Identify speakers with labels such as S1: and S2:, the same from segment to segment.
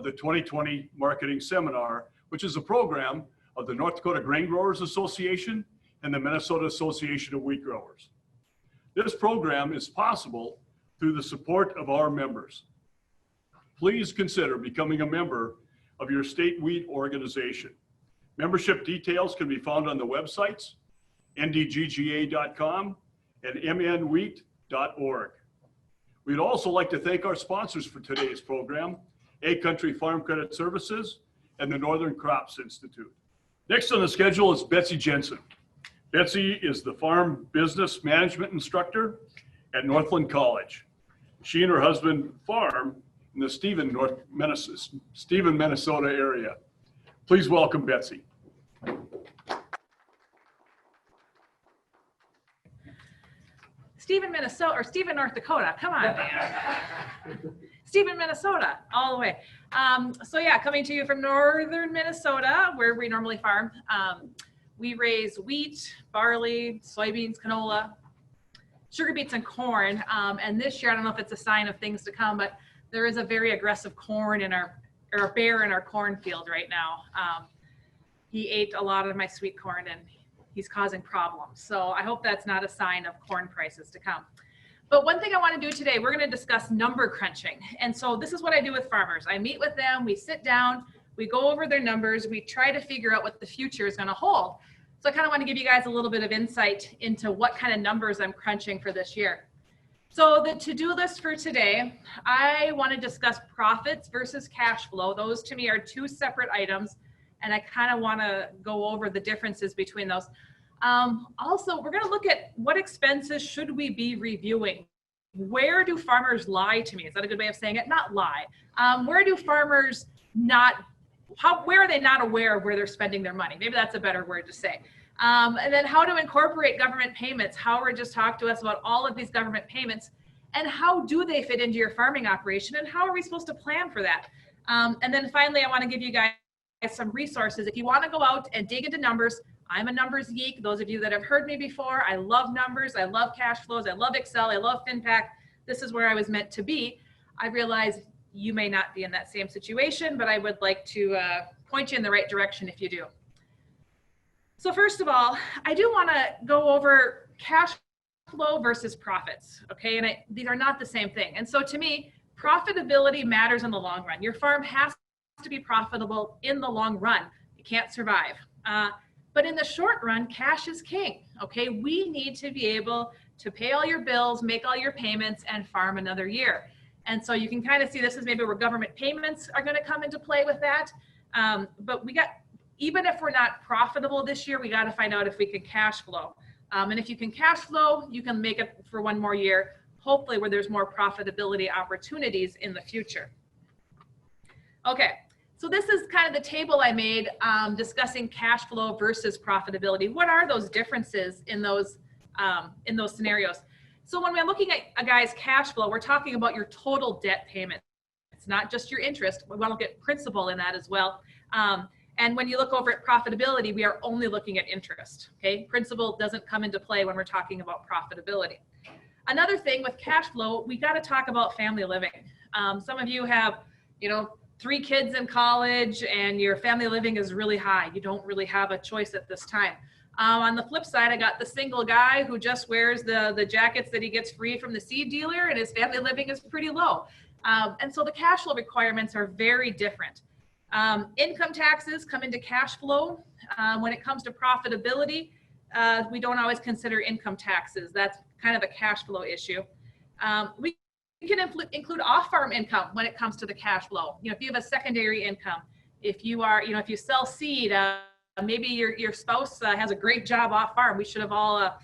S1: of the 2020 Marketing Seminar, which is a program of the North Dakota Grain Growers Association and the Minnesota Association of Wheat Growers. This program is possible through the support of our members. Please consider becoming a member of your state wheat organization. Membership details can be found on the websites ndgga.com and mnwheat.org. We'd also like to thank our sponsors for today's program, A Country Farm Credit Services and the Northern Crops Institute. Next on the schedule is Betsy Jensen. Betsy is the Farm Business Management Instructor at Northland College. She and her husband farm in the Stephen, Minnesota area. Please welcome Betsy.
S2: Stephen, Minnesota, or Stephen, North Dakota. Come on, man. Stephen, Minnesota, all the way. So yeah, coming to you from northern Minnesota, where we normally farm. We raise wheat, barley, soybeans, canola, sugar beets, and corn. And this year, I don't know if it's a sign of things to come, but there is a very aggressive corn in our, or a bear in our cornfield right now. He ate a lot of my sweet corn and he's causing problems. So I hope that's not a sign of corn prices to come. But one thing I want to do today, we're going to discuss number crunching. And so this is what I do with farmers. I meet with them, we sit down, we go over their numbers, we try to figure out what the future is going to hold. So I kind of want to give you guys a little bit of insight into what kind of numbers I'm crunching for this year. So the to-do list for today, I want to discuss profits versus cash flow. Those to me are two separate items, and I kind of want to go over the differences between those. Also, we're going to look at what expenses should we be reviewing. Where do farmers lie to me? Is that a good way of saying it? Not lie. Where do farmers not, where are they not aware of where they're spending their money? Maybe that's a better word to say. And then how to incorporate government payments. Howard just talked to us about all of these government payments and how do they fit into your farming operation and how are we supposed to plan for that? And then finally, I want to give you guys some resources. If you want to go out and dig into numbers, I'm a numbers geek. Those of you that have heard me before, I love numbers. I love cash flows. I love Excel. I love FinPack. This is where I was meant to be. I realize you may not be in that same situation, but I would like to point you in the right direction if you do. So first of all, I do want to go over cash flow versus profits, okay? And these are not the same thing. And so to me, profitability matters in the long run. Your farm has to be profitable in the long run. You can't survive. But in the short run, cash is king, okay? We need to be able to pay all your bills, make all your payments, and farm another year. And so you can kind of see this is maybe where government payments are going to come into play with that. But we got, even if we're not profitable this year, we got to find out if we can cash flow. And if you can cash flow, you can make it for one more year, hopefully where there's more profitability opportunities in the future. Okay, so this is kind of the table I made discussing cash flow versus profitability. What are those differences in those scenarios? So when we're looking at a guy's cash flow, we're talking about your total debt payment. It's not just your interest. We want to look at principal in that as well. And when you look over at profitability, we are only looking at interest, okay? Principal doesn't come into play when we're talking about profitability. Another thing with cash flow, we got to talk about family living. Some of you have, 3 kids in college and your family living is really high. You don't really have a choice at this time. On the flip side, I got the single guy who just wears the jackets that he gets free from the seed dealer and his family living is pretty low. And so the cash flow requirements are very different. Income taxes come into cash flow. When it comes to profitability, we don't always consider income taxes. That's kind of a cash flow issue. We can include off-farm income when it comes to the cash flow. If you have a secondary income, if you are, if you sell seed, maybe your spouse has a great job off-farm. We should have all,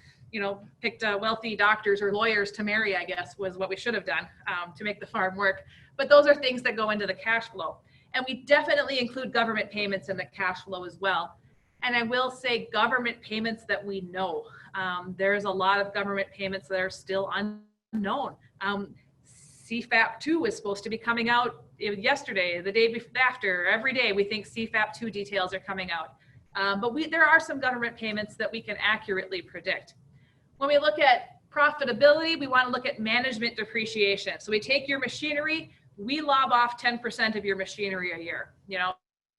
S2: picked wealthy doctors or lawyers to marry, I guess, was what we should have done to make the farm work. But those are things that go into the cash flow. And we definitely include government payments in the cash flow as well. And I will say government payments that we know. There's a lot of government payments that are still unknown. CFAP 2 is supposed to be coming out yesterday, the day after. Every day we think CFAP 2 details are coming out. But there are some government payments that we can accurately predict. When we look at profitability, we want to look at management depreciation. So we take your machinery, we lob off 10% of your machinery a year, you know?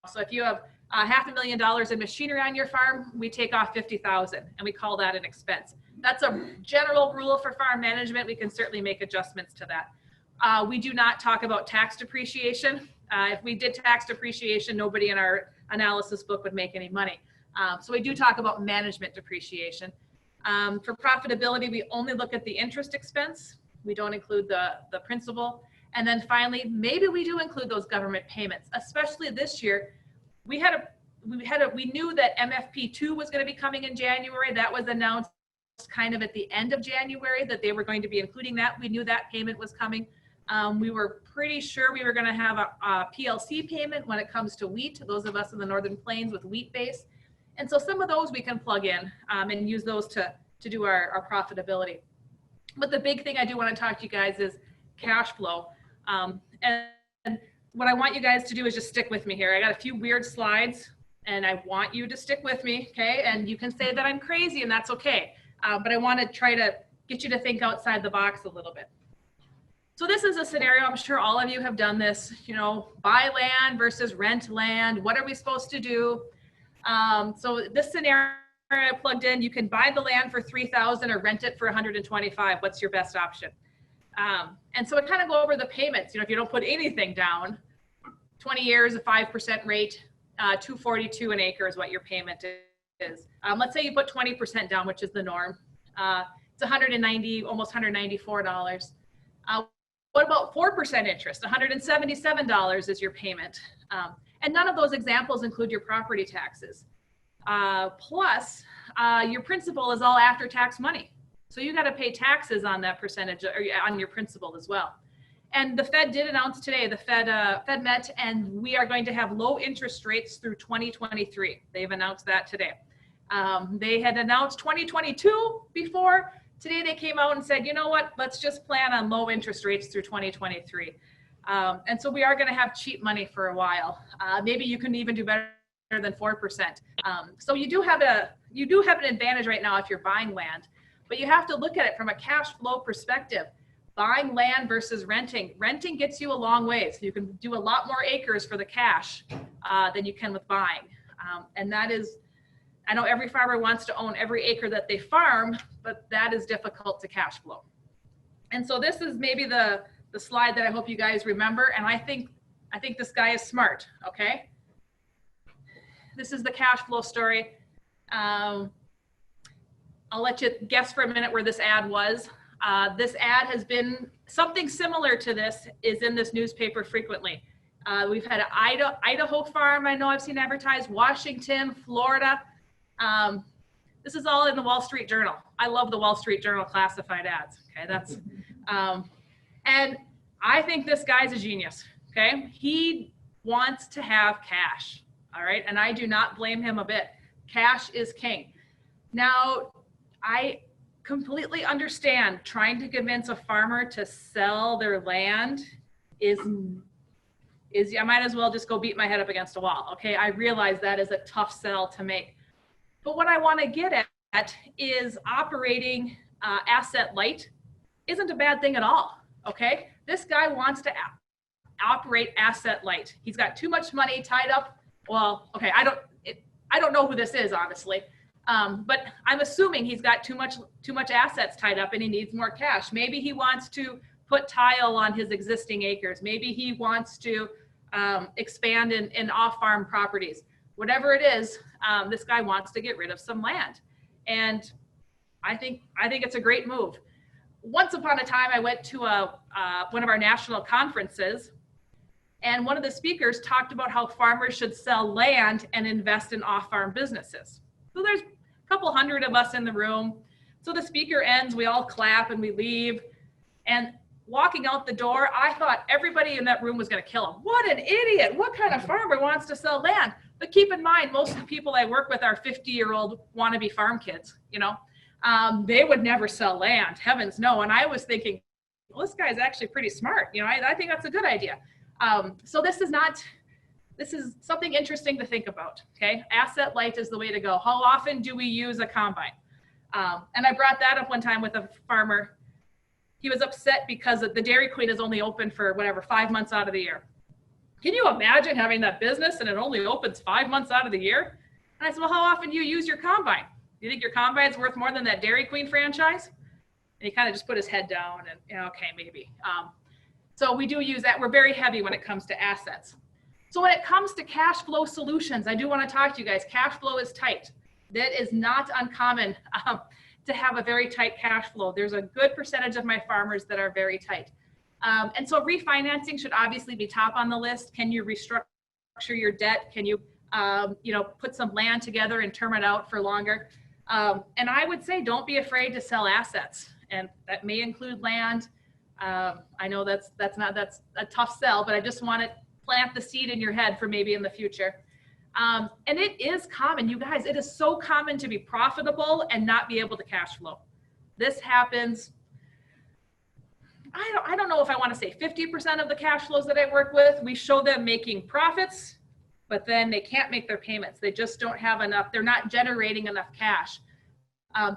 S2: So if you have $500,000 in machinery on your farm, we take off 50,000 and we call that an expense. That's a general rule for farm management. We can certainly make adjustments to that. We do not talk about tax depreciation. If we did tax depreciation, nobody in our analysis book would make any money. So we do talk about management depreciation. For profitability, we only look at the interest expense. We don't include the principal. And then finally, maybe we do include those government payments, especially this year. We knew that MFP2 was going to be coming in January. That was announced kind of at the end of January that they were going to be including that. We knew that payment was coming. We were pretty sure we were going to have a PLC payment when it comes to wheat, those of us in the Northern Plains with wheat base. And so some of those we can plug in and use those to do our profitability. But the big thing I do want to talk to you guys is cash flow. And what I want you guys to do is just stick with me here. I got a few weird slides and I want you to stick with me, okay? And you can say that I'm crazy and that's okay. But I want to try to get you to think outside the box a little bit. So this is a scenario, I'm sure all of you have done this, you know, buy land versus rent land. What are we supposed to do? So this scenario I plugged in, you can buy the land for $3,000 or rent it for $125,000. What's your best option? And so I kind of go over the payments. You know, if you don't put anything down, 20 years, a 5% rate, $242 an acre is what your payment is. Let's say you put 20% down, which is the norm. It's $190, almost $194. What about 4% interest? $177 is your payment. And none of those examples include your property taxes. Plus, your principal is all after-tax money. So you got to pay taxes on that percentage, or on your principal as well. And the Fed did announce today, the Fed met, and we are going to have low interest rates through 2023. They've announced that today. They had announced 2022 before. Today they came out and said, you know what, let's just plan on low interest rates through 2023. And so we are going to have cheap money for a while. Maybe you can even do better than 4%. So you do have an advantage right now if you're buying land, but you have to look at it from a cash flow perspective. Buying land versus renting. Renting gets you a long ways. You can do a lot more acres for the cash than you can with buying. And that is, I know every farmer wants to own every acre that they farm, but that is difficult to cash flow. And so this is maybe the slide that I hope you guys remember. And I think this guy is smart, okay? This is the cash flow story. I'll let you guess for a minute where this ad was. This ad has been, something similar to this is in this newspaper frequently. We've had an Idaho farm, I know I've seen advertised, Washington, Florida. This is all in the Wall Street Journal. I love the Wall Street Journal classified ads. Okay, that's, and I think this guy's a genius. Okay, he wants to have cash. All right, and I do not blame him a bit. Cash is king. Now, I completely understand trying to convince a farmer to sell their land is I might as well just go beat my head up against a wall. Okay, I realize that is a tough sell to make. But what I want to get at is operating asset light isn't a bad thing at all. Okay, this guy wants to operate asset light. He's got too much money tied up. Well, okay, I don't know who this is, honestly. But I'm assuming he's got too much assets tied up and he needs more cash. Maybe he wants to put tile on his existing acres. Maybe he wants to expand in off-farm properties. Whatever it is, this guy wants to get rid of some land. And I think it's a great move. Once upon a time, I went to one of our national conferences, and one of the speakers talked about how farmers should sell land and invest in off-farm businesses. So there's a couple hundred of us in the room. So the speaker ends, we all clap and we leave. And walking out the door, I thought everybody in that room was going to kill him. What an idiot. What kind of farmer wants to sell land? But keep in mind, most of the people I work with are 50-year-old wannabe farm kids, you know. They would never sell land, heavens no. And I was thinking, well, this guy's actually pretty smart. You know, I think that's a good idea. So this is something interesting to think about, okay? Asset light is the way to go. How often do we use a combine? And I brought that up one time with a farmer. he was upset because the Dairy Queen is only open for whatever, 5 months out of the year. Can you imagine having that business and it only opens 5 months out of the year? And I said, well, how often do you use your combine? Do you think your combine's worth more than that Dairy Queen franchise? And he kind of just put his head down and, you know, okay, maybe. So we do use that. We're very heavy when it comes to assets. So when it comes to cash flow solutions, I do want to talk to you guys. Cash flow is tight. That is not uncommon to have a very tight cash flow. There's a good percentage of my farmers that are very tight. And so refinancing should obviously be top on the list. Can you restructure your debt? Can you, put some land together and term it out for longer? And I would say, don't be afraid to sell assets. And that may include land. I know that's a tough sell, but I just want to plant the seed in your head for maybe in the future. And it is common, you guys, it is so common to be profitable and not be able to cash flow. This happens. I don't know if I want to say 50% of the cash flows that I work with, we show them making profits, but then they can't make their payments. They just don't have enough. They're not generating enough cash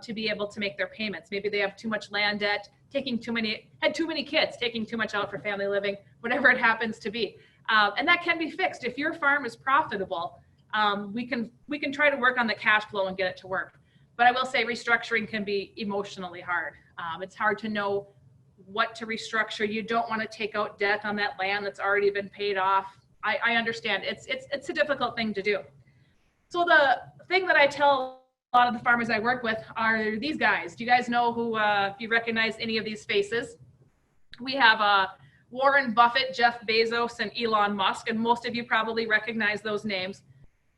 S2: to be able to make their payments. Maybe they have too much land debt, had too many kids, taking too much out for family living, whatever it happens to be. And that can be fixed. If your farm is profitable, we can try to work on the cash flow and get it to work. But I will say restructuring can be emotionally hard. It's hard to know what to restructure. You don't want to take out debt on that land that's already been paid off. I understand it's a difficult thing to do. So the thing that I tell a lot of the farmers I work with are these guys. Do you guys know who, if you recognize any of these faces? We have Warren Buffett, Jeff Bezos, and Elon Musk, and most of you probably recognize those names.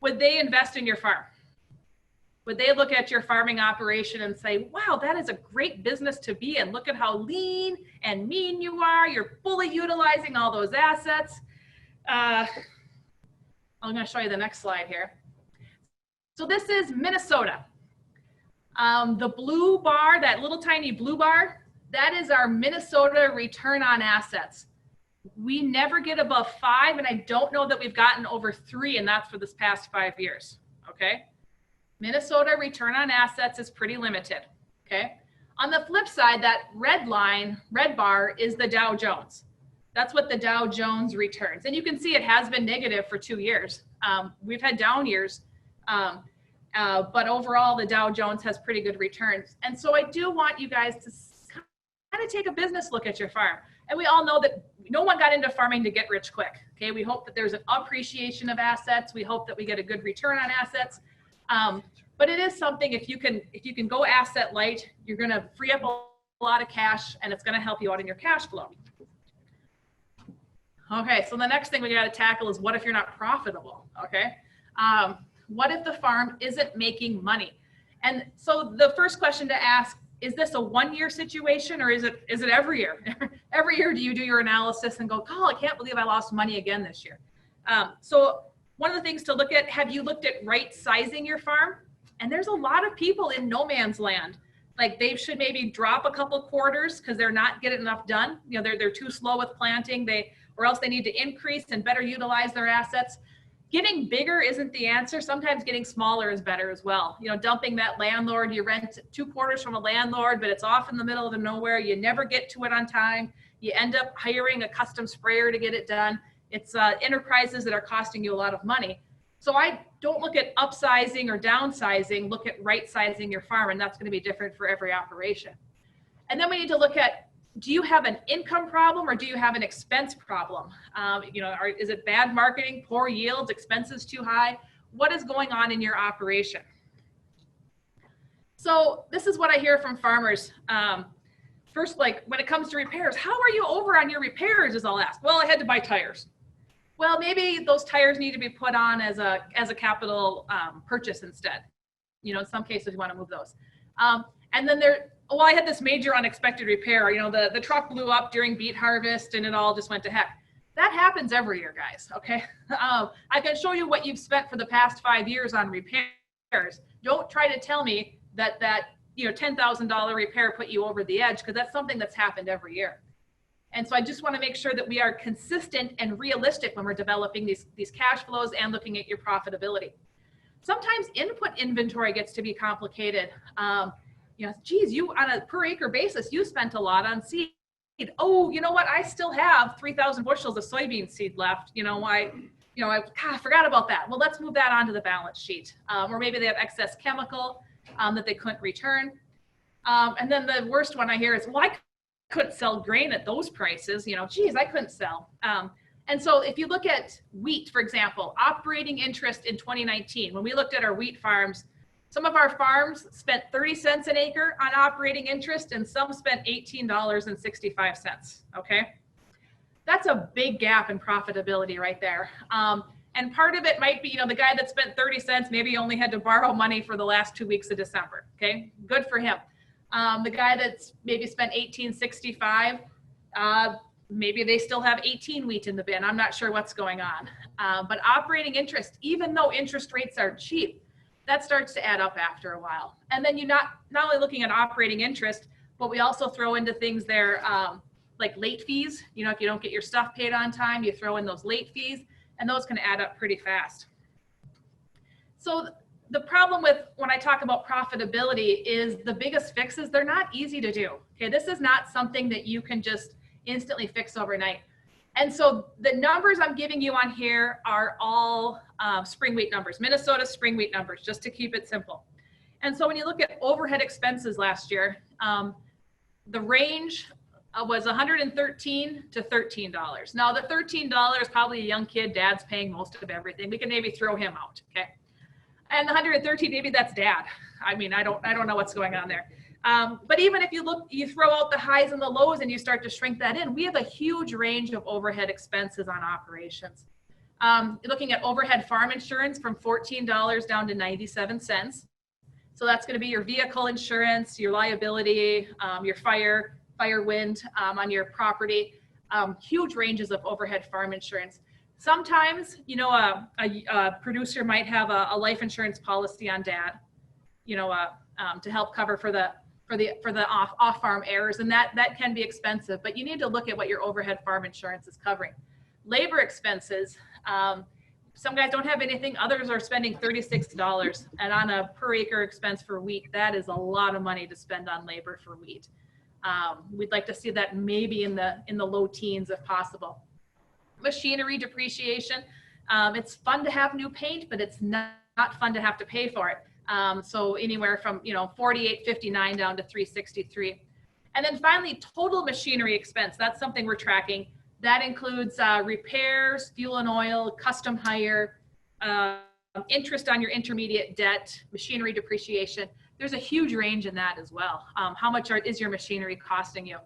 S2: Would they invest in your farm? Would they look at your farming operation and say, wow, that is a great business to be in. Look at how lean and mean you are. You're fully utilizing all those assets. I'm going to show you the next slide here. So this is Minnesota. The blue bar, that little tiny blue bar, that is our Minnesota return on assets. We never get above 5, and I don't know that we've gotten over 3, and that's for this past 5 years, okay? Minnesota return on assets is pretty limited, okay? On the flip side, that red line, red bar, is the Dow Jones. That's what the Dow Jones returns. And you can see it has been negative for 2 years. We've had down years, but overall, the Dow Jones has pretty good returns. And so I do want you guys to kind of take a business look at your farm. And we all know that no one got into farming to get rich quick. Okay, we hope that there's an appreciation of assets. We hope that we get a good return on assets. But it is something, if you can go asset light, you're going to free up a lot of cash, and it's going to help you out in your cash flow. Okay, so the next thing we got to tackle is, what if you're not profitable? Okay, what if the farm isn't making money? And so the first question to ask, is this a 1-year situation, or is it every year? Every year do you do your analysis and go, oh, I can't believe I lost money again this year? So one of the things to look at, have you looked at right sizing your farm? And there's a lot of people in no man's land. Like, they should maybe drop a couple quarters because they're not getting enough done. You know, they're too slow with planting, or else they need to increase and better utilize their assets. Getting bigger isn't the answer. Sometimes getting smaller is better as well. You know, dumping that landlord, you rent 2 quarters from a landlord, but it's off in the middle of nowhere. You never get to it on time. You end up hiring a custom sprayer to get it done. It's enterprises that are costing you a lot of money. So I don't look at upsizing or downsizing, look at right sizing your farm, and that's going to be different for every operation. And then we need to look at, do you have an income problem or do you have an expense problem? Is it bad marketing, poor yields, expenses too high? What is going on in your operation? So this is what I hear from farmers. First, like, when it comes to repairs, how are you over on your repairs, is I'll ask. Well, I had to buy tires. Well, maybe those tires need to be put on as a capital purchase instead. You know, in some cases you want to move those. And then well, I had this major unexpected repair. You know, the truck blew up during beet harvest and it all just went to heck. That happens every year, guys, okay? I can show you what you've spent for the past 5 years on repairs. Don't try to tell me that $10,000 repair put you over the edge, because that's something that's happened every year. And so I just want to make sure that we are consistent and realistic when we're developing these cash flows and looking at your profitability. Sometimes input inventory gets to be complicated. Geez, you on a per acre basis, you spent a lot on seed. Oh, you know what? I still have 3,000 bushels of soybean seed left. I forgot about that. Well, let's move that onto the balance sheet. Or maybe they have excess chemical that they couldn't return. And then the worst one I hear is, well, I couldn't sell grain at those prices. Geez, I couldn't sell. And so if you look at wheat, for example, operating interest in 2019, when we looked at our wheat farms, some of our farms spent 30 cents an acre on operating interest, and some spent $18.65. Okay. That's a big gap in profitability right there. And part of it might be, the guy that spent 30 cents maybe only had to borrow money for the last 2 weeks of December. Okay. Good for him. The guy that's maybe spent $18.65, maybe they still have 18 wheat in the bin. I'm not sure what's going on. But operating interest, even though interest rates are cheap, that starts to add up after a while. And then you're not only looking at operating interest, but we also throw into things there like late fees. If you don't get your stuff paid on time, you throw in those late fees, and those can add up pretty fast. So the problem with when I talk about profitability is the biggest fixes, they're not easy to do. Okay, this is not something that you can just instantly fix overnight. And so the numbers I'm giving you on here are all spring wheat numbers, Minnesota spring wheat numbers, just to keep it simple. And so when you look at overhead expenses last year, the range was $113 to $13. Now the $13, probably a young kid, dad's paying most of everything. We can maybe throw him out, okay? And the 113, maybe that's dad. I mean, I don't know what's going on there. But even if you throw out the highs and the lows and you start to shrink that in, we have a huge range of overhead expenses on operations. Looking at overhead farm insurance from $14 down to 97 cents. So that's going to be your vehicle insurance, your liability, your fire, wind on your property, huge ranges of overhead farm insurance. Sometimes, a producer might have a life insurance policy on dad, to help cover for the off-farm errors, and that can be expensive, but you need to look at what your overhead farm insurance is covering. Labor expenses, some guys don't have anything, others are spending $36, and on a per acre expense for wheat, that is a lot of money to spend on labor for wheat. We'd like to see that maybe in the low teens if possible. Machinery depreciation, it's fun to have new paint, but it's not fun to have to pay for it. So anywhere from $48.59 down to $363. And then finally, total machinery expense. That's something we're tracking. That includes repairs, fuel and oil, custom hire, interest on your intermediate debt, machinery depreciation. There's a huge range in that as well. How much is your machinery costing you?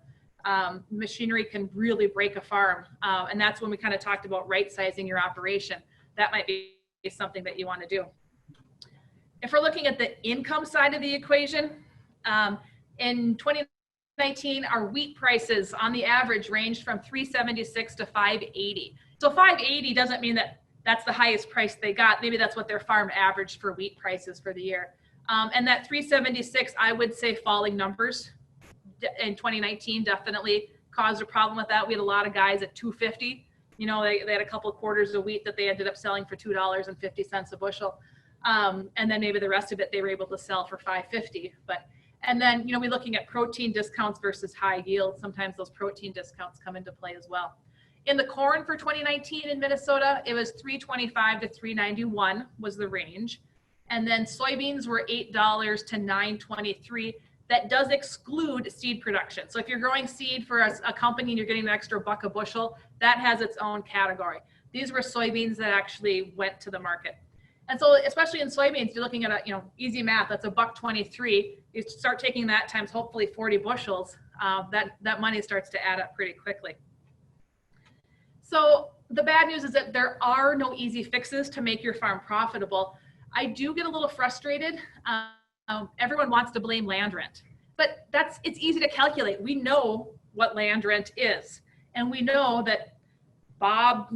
S2: Machinery can really break a farm. And that's when we kind of talked about right-sizing your operation. That might be something that you want to do. If we're looking at the income side of the equation, in 2019, our wheat prices on the average ranged from $376 to $580. So $580 doesn't mean that that's the highest price they got. Maybe that's what their farm averaged for wheat prices for the year. And that $376, I would say falling numbers in 2019 definitely caused a problem with that. We had a lot of guys at $250. They had a couple of quarters of wheat that they ended up selling for $2.50 a bushel. And then maybe the rest of it they were able to sell for $5.50. And then we're looking at protein discounts versus high yield. Sometimes those protein discounts come into play as well. In the corn for 2019 in Minnesota, it was $325 to $391 was the range. And then soybeans were $8 to $923. That does exclude seed production. So if you're growing seed for a company and you're getting an extra $1 a bushel, that has its own category. These were soybeans that actually went to the market. And so especially in soybeans, you're looking at easy math, that's $1.23. You start taking that times hopefully 40 bushels, that money starts to add up pretty quickly. So the bad news is that there are no easy fixes to make your farm profitable. I do get a little frustrated. Everyone wants to blame land rent, but it's easy to calculate. We know what land rent is, and we know that Bob,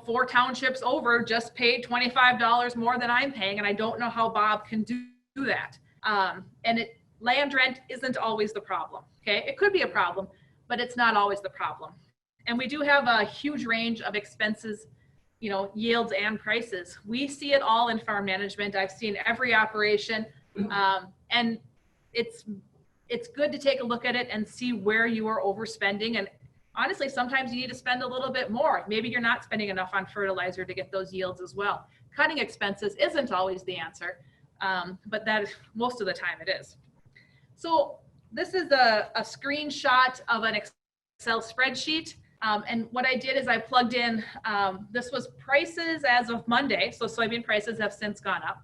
S2: 4 townships over just paid $25 more than I'm paying, and I don't know how Bob can do that. And land rent isn't always the problem. Okay, it could be a problem, but it's not always the problem. And we do have a huge range of expenses, yields and prices. We see it all in farm management. I've seen every operation. And it's good to take a look at it and see where you are overspending. And honestly, sometimes you need to spend a little bit more. Maybe you're not spending enough on fertilizer to get those yields as well. Cutting expenses isn't always the answer, but that is, most of the time it is. So this is a screenshot of an Excel spreadsheet. And what I did is I plugged in, this was prices as of Monday. So soybean prices have since gone up.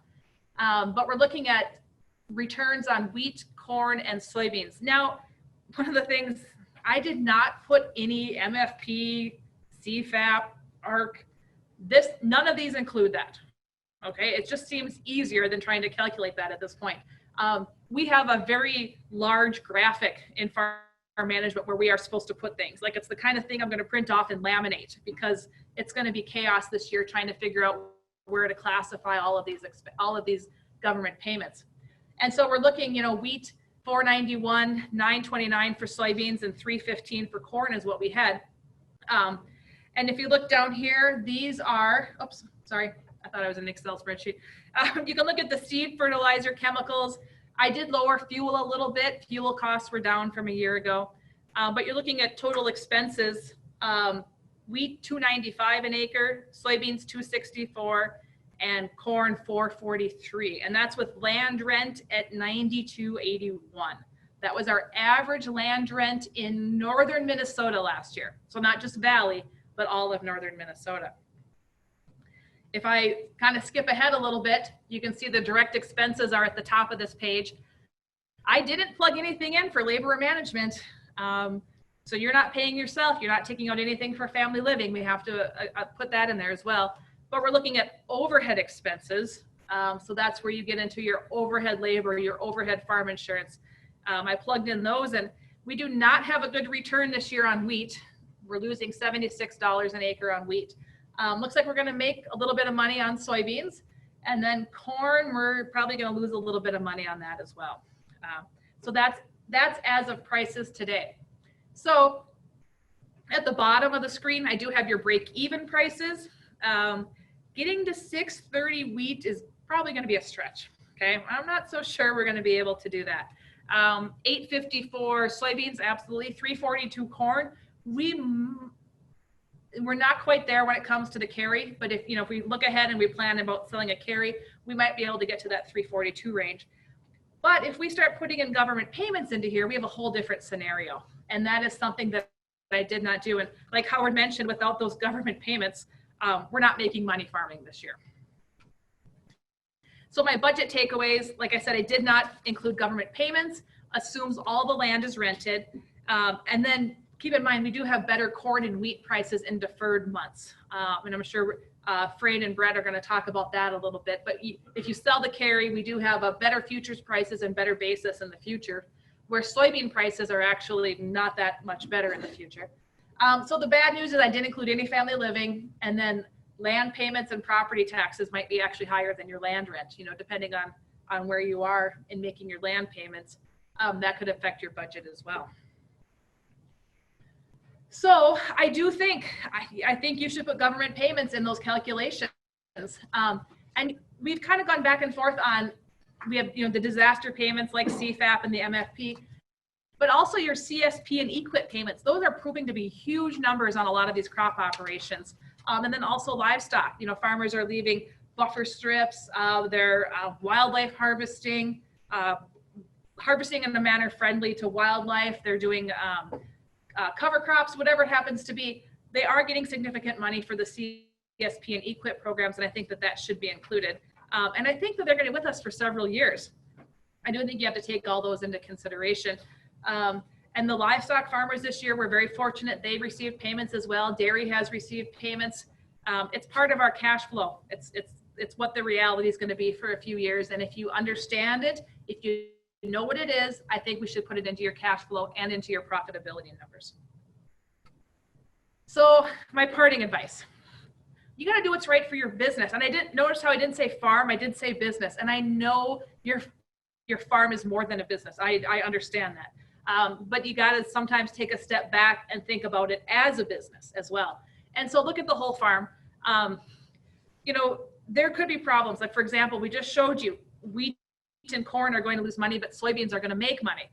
S2: But we're looking at returns on wheat, corn, and soybeans. Now, one of the things, I did not put any MFP, CFAP, ARC. None of these include that. Okay, it just seems easier than trying to calculate that at this point. We have a very large graphic in farm management where we are supposed to put things. Like, it's the kind of thing I'm going to print off and laminate, because it's going to be chaos this year trying to figure out where to classify all of these government payments. And so we're looking, wheat, 491, 929 for soybeans, and 315 for corn is what we had. And if you look down here, these are, oops, sorry, I thought I was in an Excel spreadsheet. You can look at the seed, fertilizer, chemicals. I did lower fuel a little bit. Fuel costs were down from a year ago. But you're looking at total expenses. Wheat, $295 an acre, soybeans, $264, and corn, $443. And that's with land rent at $92.81. That was our average land rent in northern Minnesota last year. So not just Valley, but all of northern Minnesota. If I kind of skip ahead a little bit, you can see the direct expenses are at the top of this page. I didn't plug anything in for labor or management. So you're not paying yourself. You're not taking out anything for family living. We have to put that in there as well. But we're looking at overhead expenses. So that's where you get into your overhead labor, your overhead farm insurance. I plugged in those, and we do not have a good return this year on wheat. We're losing $76 an acre on wheat. Looks like we're going to make a little bit of money on soybeans, and then corn, we're probably going to lose a little bit of money on that as well. So that's as of prices today. So at the bottom of the screen, I do have your break-even prices. Getting to 630 wheat is probably going to be a stretch. Okay, I'm not so sure we're going to be able to do that. 854 soybeans, absolutely. 342 corn. We're not quite there when it comes to the carry, but if we look ahead and we plan about selling a carry, we might be able to get to that 342 range. But if we start putting in government payments into here, we have a whole different scenario. And that is something that I did not do. And like Howard mentioned, without those government payments, we're not making money farming this year. So my budget takeaways, like I said, I did not include government payments, assumes all the land is rented. And then keep in mind, we do have better corn and wheat prices in deferred months. And I'm sure Frayne and Brett are going to talk about that a little bit. But if you sell the carry, we do have a better futures prices and better basis in the future, where soybean prices are actually not that much better in the future. So the bad news is I didn't include any family living, and then land payments and property taxes might be actually higher than your land rent, depending on where you are in making your land payments. That could affect your budget as well. So I do think, I think you should put government payments in those calculations. And we've kind of gone back and forth on, we have the disaster payments like CFAP and the MFP, but also your CSP and EQIP payments. Those are proving to be huge numbers on a lot of these crop operations. And then also livestock, farmers are leaving buffer strips, they're wildlife harvesting, harvesting in a manner friendly to wildlife. They're doing cover crops, whatever it happens to be. They are getting significant money for the CSP and EQIP programs, and I think that should be included. And I think that they're going to be with us for several years. I do think you have to take all those into consideration. And the livestock farmers this year were very fortunate. They received payments as well. Dairy has received payments. It's part of our cash flow. It's what the reality is going to be for a few years. And if you understand it, if you know what it is, I think we should put it into your cash flow and into your profitability numbers. So my parting advice, you got to do what's right for your business. And I didn't notice how I didn't say farm, I did say business. And I know your farm is more than a business. I understand that. But you got to sometimes take a step back and think about it as a business as well. And so look at the whole farm. There could be problems. Like, for example, we just showed you wheat and corn are going to lose money, but soybeans are going to make money.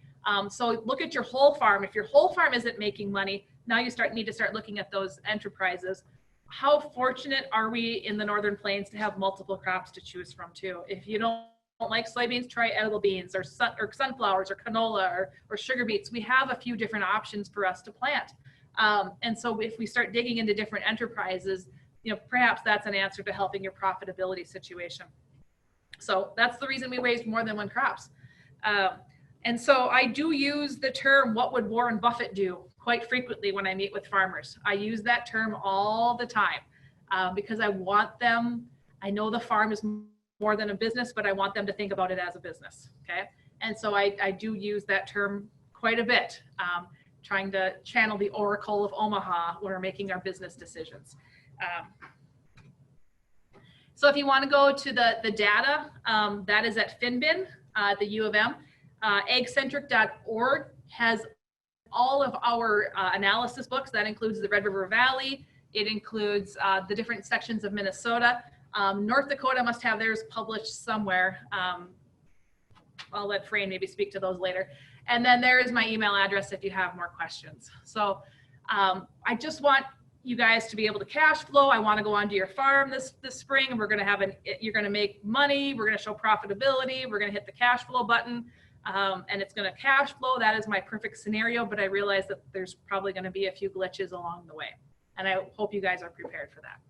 S2: So look at your whole farm. If your whole farm isn't making money, now you need to start looking at those enterprises. How fortunate are we in the Northern Plains to have multiple crops to choose from too? If you don't like soybeans, try edible beans or sunflowers or canola or sugar beets. We have a few different options for us to plant. And so if we start digging into different enterprises, perhaps that's an answer to helping your profitability situation. So that's the reason we raised more than one crops. And so I do use the term, what would Warren Buffett do, quite frequently when I meet with farmers. I use that term all the time because I want them, I know the farm is more than a business, but I want them to think about it as a business, okay? And so I do use that term quite a bit, trying to channel the Oracle of Omaha when we're making our business decisions. So if you want to go to the data, that is at Finbin, the U of M. Agcentric.org has all of our analysis books. That includes the Red River Valley. It includes the different sections of Minnesota. North Dakota must have theirs published somewhere. I'll let Frayne maybe speak to those later. And then there is my email address if you have more questions. So I just want you guys to be able to cash flow. I want to go onto your farm this spring, and we're going to have you're going to make money. We're going to show profitability. We're going to hit the cash flow button, and it's going to cash flow. That is my perfect scenario, but I realize that there's probably going to be a few glitches along the way, and I hope you guys are prepared for that.